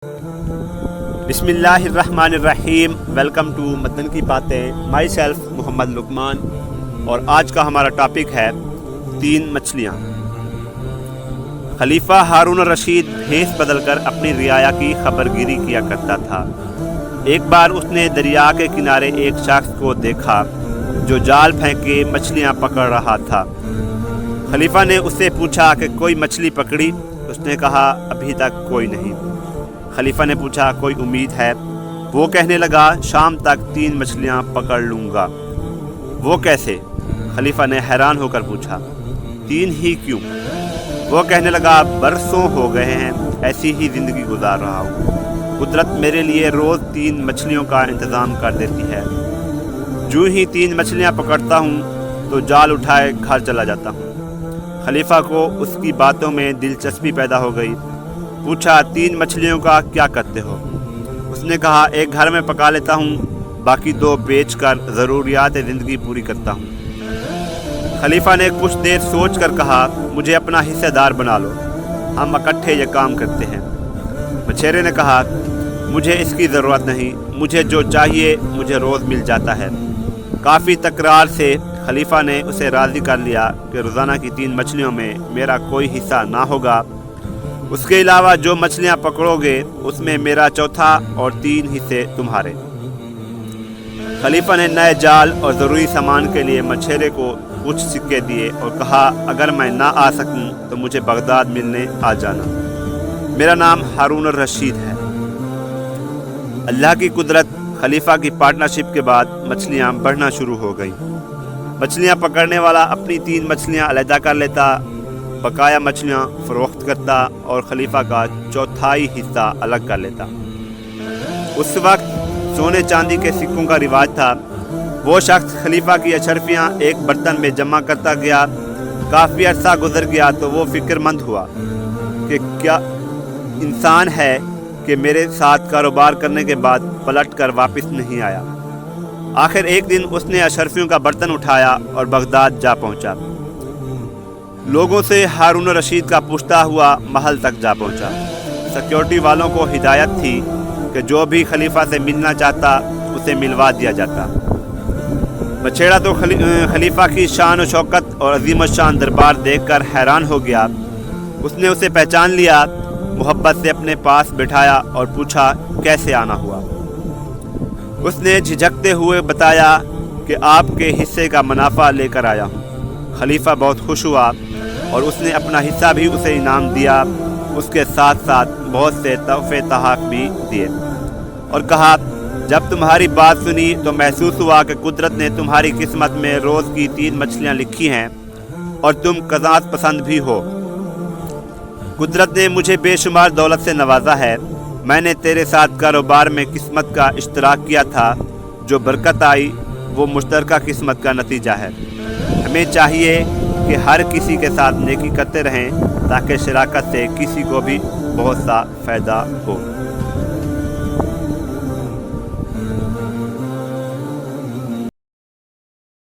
बिस्मिल्लाहिर्रहमानिर्रहीम। Welcome to Madan की बातें। Myself Mohammad Luqman. और आज का हमारा टॉपिक है 3 मछलियाँ। खलीफा हारून रशीद भेस बदलकर अपनी रियाया की खबरगिरी किया करता था। एक बार उसने दरिया के किनारे एक शख्स को देखा जो जाल फेंके मछलियाँ पकड़ रहा था। खलीफा ने उससे पूछा कि कोई मछली पकड़ी? उसने कहा अभी तक कोई नहीं। खलीफा ने पूछा कोई उम्मीद है? वो कहने लगा शाम तक 3 मछलियाँ पकड़ लूँगा। वो कैसे? खलीफा ने हैरान होकर पूछा। 3 ही क्यों? वो कहने लगा बरसों हो गए हैं ऐसी ही ज़िंदगी गुजार रहा हूँ। कुदरत मेरे लिए रोज़ 3 मछलियों का इंतज़ाम कर देती है। जो ही 3 मछलियाँ पकड़ता हूँ तो जाल उठाए घर चला जाता हूँ। खलीफा को उसकी बातों में दिलचस्पी पैदा हो गई। पूछा 3 मछलियों का क्या करते हो? उसने कहा एक घर में पका लेता हूँ, बाकी 2 बेचकर ज़रूरियात ज़िंदगी पूरी करता हूँ। खलीफा ने कुछ देर सोच कर कहा मुझे अपना हिस्सेदार बना लो, हम इकट्ठे ये काम करते हैं। मछेरे ने कहा मुझे इसकी ज़रूरत नहीं, मुझे जो चाहिए मुझे रोज़ मिल जाता है। काफ़ी तकरार से खलीफा ने उसे राज़ी कर लिया कि रोज़ाना की 3 मछलियों में मेरा कोई हिस्सा ना होगा। उसके अलावा जो मछलियाँ पकड़ोगे उसमें मेरा चौथा और 3 हिस्से तुम्हारे। खलीफा ने नए जाल और ज़रूरी सामान के लिए मछेरे को कुछ सिक्के दिए और कहा अगर मैं ना आ सकूं तो मुझे बगदाद मिलने आ जाना। मेरा नाम हारून रशीद है। अल्लाह की कुदरत, खलीफा की पार्टनरशिप के बाद मछलियाँ बढ़ना शुरू हो गई। मछलियाँ पकड़ने वाला अपनी 3 मछलियाँ अलहदा कर लेता, बकाया मछलियाँ फ़रोख्त करता और खलीफा का चौथाई हिस्सा अलग कर लेता। उस वक्त सोने चांदी के सिक्कों का रिवाज था। वो शख्स खलीफा की अशरफियाँ एक बर्तन में जमा करता गया। काफ़ी अरसा गुजर गया तो वो फ़िक्रमंद हुआ कि क्या इंसान है कि मेरे साथ कारोबार करने के बाद पलट कर वापस नहीं आया। आखिर एक दिन उसने अशरफियों का बर्तन उठाया और बगदाद जा पहुँचा। लोगों से हारून रशीद का पूछता हुआ महल तक जा पहुंचा। सिक्योरिटी वालों को हिदायत थी कि जो भी खलीफा से मिलना चाहता उसे मिलवा दिया जाता। मछेड़ा तो खलीफा की शान और शौकत और अजीम शान दरबार देखकर हैरान हो गया। उसने उसे पहचान लिया, मोहब्बत से अपने पास बिठाया और पूछा कैसे आना हुआ। उसने झिझकते हुए बताया कि आपके हिस्से का मुनाफा लेकर आया हूँ। खलीफा बहुत खुश हुआ और उसने अपना हिस्सा भी उसे इनाम दिया। उसके साथ साथ बहुत से तोहफे तहाफ भी दिए और कहा जब तुम्हारी बात सुनी तो महसूस हुआ कि कुदरत ने तुम्हारी किस्मत में रोज़ की 3 मछलियाँ लिखी हैं और तुम कनात पसंद भी हो। कुदरत ने मुझे बेशुमार दौलत से नवाजा है। मैंने तेरे साथ कारोबार में किस्मत का इश्तराक किया था। जो बरकत आई वो मुश्तरका किस्मत का नतीजा है। हमें चाहिए कि हर किसी के साथ नेकी करते रहें ताकि शराकत से किसी को भी बहुत सा फ़ायदा हो।